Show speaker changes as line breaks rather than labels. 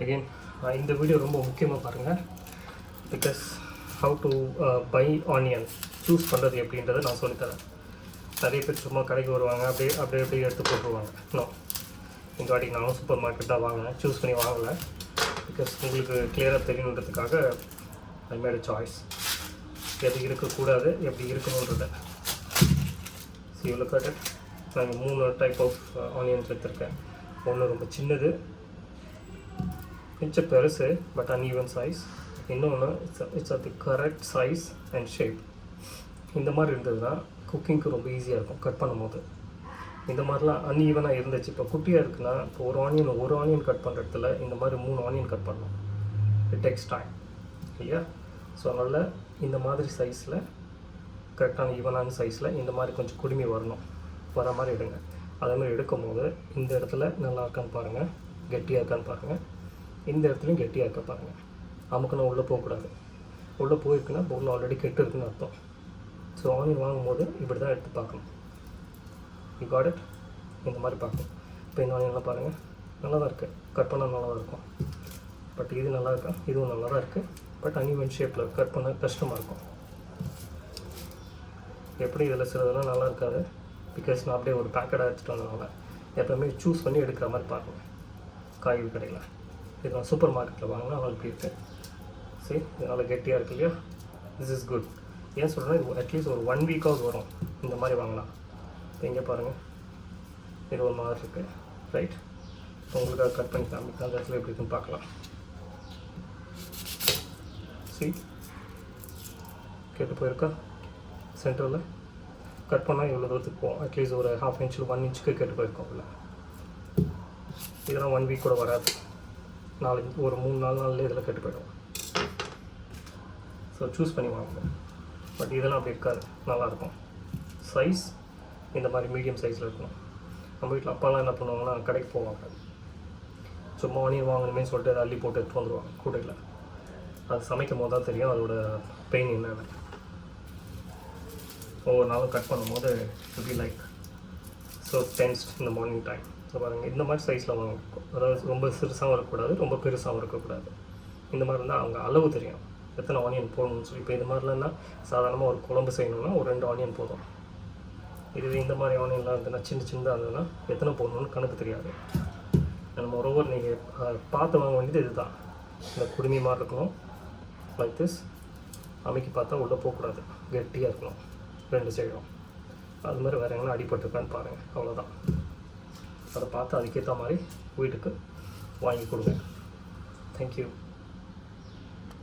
Again இந்த video ரொம்ப முக்கியமாக பாருங்கள். Because how to buy onion choose பண்ணுறது எப்படின்றத நான் சொல்லித்தரேன். நிறைய பேர் சும்மா கடைக்கு வருவாங்க, அப்படியே எடுத்து போட்டுருவாங்க. இன்னும் இந்த வாட்டி நானும் சூப்பர் மார்க்கெட் தான் வாங்கினேன், சூஸ் பண்ணி வாங்கலை. பிகாஸ் உங்களுக்கு கிளியராக தெரியணுன்றதுக்காக ஐ மேட் சாய்ஸ் எது இருக்கக்கூடாது எப்படி இருக்கணுன்றதை. ஸோ இவ்வளோ கட்டு நான் 3 டைப் ஆஃப் ஆனியன்ஸ் எடுத்திருக்கேன். ஒன்று ரொம்ப சின்னது, கொஞ்சம் பெருசு பட் அன்ஈவன் சைஸ். இன்னொன்று it's at the correct size and shape. இந்த மாதிரி இருந்ததுன்னா குக்கிங்க்கு ரொம்ப ஈஸியாக இருக்கும் கட் பண்ணும் போது. இந்த மாதிரிலாம் அன்ஈவனாக இருந்துச்சு. இப்போ குட்டியாக இருக்குன்னா இப்போ ஒரு ஆனியன் கட் பண்ணுற இடத்துல இந்த மாதிரி 3 ஆனியன் கட் பண்ணணும். இட் டேக்ஸ் டைம் இல்லையா? ஸோ அதனால் இந்த மாதிரி சைஸில் கரெக்டான ஈவனான சைஸில் இந்த மாதிரி கொஞ்சம் குடுமி வர மாதிரி எடுங்க. அதேமாதிரி எடுக்கும் போது இந்த இடத்துல நல்லா இருக்கான்னு பாருங்கள், கெட்டியாக இருக்கான்னு பாருங்கள். இந்த இடத்துலையும் கெட்டியாக இருக்க பாருங்கள். அமுக்குன்னா உள்ளே போகக்கூடாது. உள்ளே போயிருக்குன்னா பொருள் ஆல்ரெடி கெட்டு இருக்குன்னு அர்த்தம். ஸோ ஆனியன் வாங்கும்போது இப்படி தான் எடுத்து பார்க்கணும். You got it. இந்த மாதிரி பார்க்கணும். இப்போ இந்த ஆனியன்லாம் பாருங்கள், நல்லா தான் இருக்குது, கட் பண்ணால் நல்லா தான் இருக்கும். பட் இது நல்லா இருக்கா? இதுவும் நல்லா தான் இருக்குது. பட் அன்இவன் ஷேப்பில் கட் பண்ண கஷ்டமாக இருக்கும். எப்படி இதில் சிலதெல்லாம் நல்லா இருக்காது. பிகாஸ் நான் அப்படியே ஒரு பேக்கெட்டாக எடுத்துகிட்டு வந்ததுனால எப்போவுமே சூஸ் பண்ணி எடுக்கிற மாதிரி பார்க்கணும். காய்கறி கடையில் இது நான் சூப்பர் மார்க்கெட்டில் வாங்கினா அதனால் இப்படி இருக்குது. சரி, இதனால் கெட்டியாக இருக்கு இல்லையா? This is good. ஏன் சொல்கிறேன்னா இது அட்லீஸ்ட் ஒரு 1 வீக்காவது வரும் இந்த மாதிரி வாங்கலாம். இப்போ இங்கே பாருங்கள், இது ஒரு மாதிரி இருக்குது. ரைட், இப்போ உங்களுக்காக கட் பண்ணி காமிக்கலாம். அந்த இடத்துல எப்படி இருக்குன்னு பார்க்கலாம். சரி, கேட்டு போயிருக்கா? சென்டரில் கட் பண்ணால் இவ்வளோ தூரத்துக்கு போகும். அட்லீஸ்ட் ஒரு 1/2 inch 1 inchக்கு கேட்டு போயிருக்கோம். இல்லை, இதெல்லாம் 1 வீக் கூட வராது. ஒரு 3-4 நாள்லேயே இதில் கெட்டு போய்டும். ஸோ சூஸ் பண்ணி வாங்குவோம். பட் இதெல்லாம் அப்படி இருக்காது, நல்லாயிருக்கும். சைஸ் இந்த மாதிரி மீடியம் சைஸில் இருக்கணும். நம்ம வீட்டில் அப்பாலாம் என்ன பண்ணுவாங்கன்னா கடைக்கு போவாங்க, சும்மா ஆனியன் வாங்கணுமே சொல்லிட்டு அதை அள்ளி போட்டு எடுத்து வந்துடுவாங்க கூடையில். அது சமைக்கும் போது தான் தெரியும் அதோட பெயின் என்னென்னு. ஒவ்வொரு நாளும் கட் பண்ணும்போது இப்படி லைக் ஸோ டென்ஸ்ட் இந்த மார்னிங் டைம். ஸோ பாருங்கள், இந்த மாதிரி சைஸில் வாங்கிக்கும். அதாவது ரொம்ப சிறுசாகவும் இருக்கக்கூடாது, ரொம்ப பெருசாகவும் இருக்கக்கூடாது. இந்த மாதிரி இருந்தால் அவங்க அளவு தெரியும் எத்தனை ஆனியன் போடணும்னு சொல்லி. இப்போ இது மாதிரிலாம் சாதாரணமாக ஒரு குழம்பு செய்யணும்னா ஒரு 2 ஆனியன் போதும். இதுவே இந்த மாதிரி ஆனியன்லாம் இருந்ததுன்னா சின்னதாக இருந்ததுன்னா எத்தனை போடணும்னு கணக்கு தெரியாது. நம்ம ஒருவர் நீங்கள் பார்த்து வாங்க வேண்டியது இதுதான். இந்த குடுமி மாதிரி இருக்கணும், லைக் திஸ். அமைக்கி பார்த்தா உள்ளே போகக்கூடாது, கெட்டியாக இருக்கணும் 2 சைடும். அது மாதிரி வேறு எங்கன்னா அடிபட்டுருக்கான்னு பாருங்கள், அவ்வளோதான். அதை பார்த்து அதுக்கேற்ற மாதிரி வீட்டுக்கு வாங்கி கொடுங்க. தேங்க்யூ.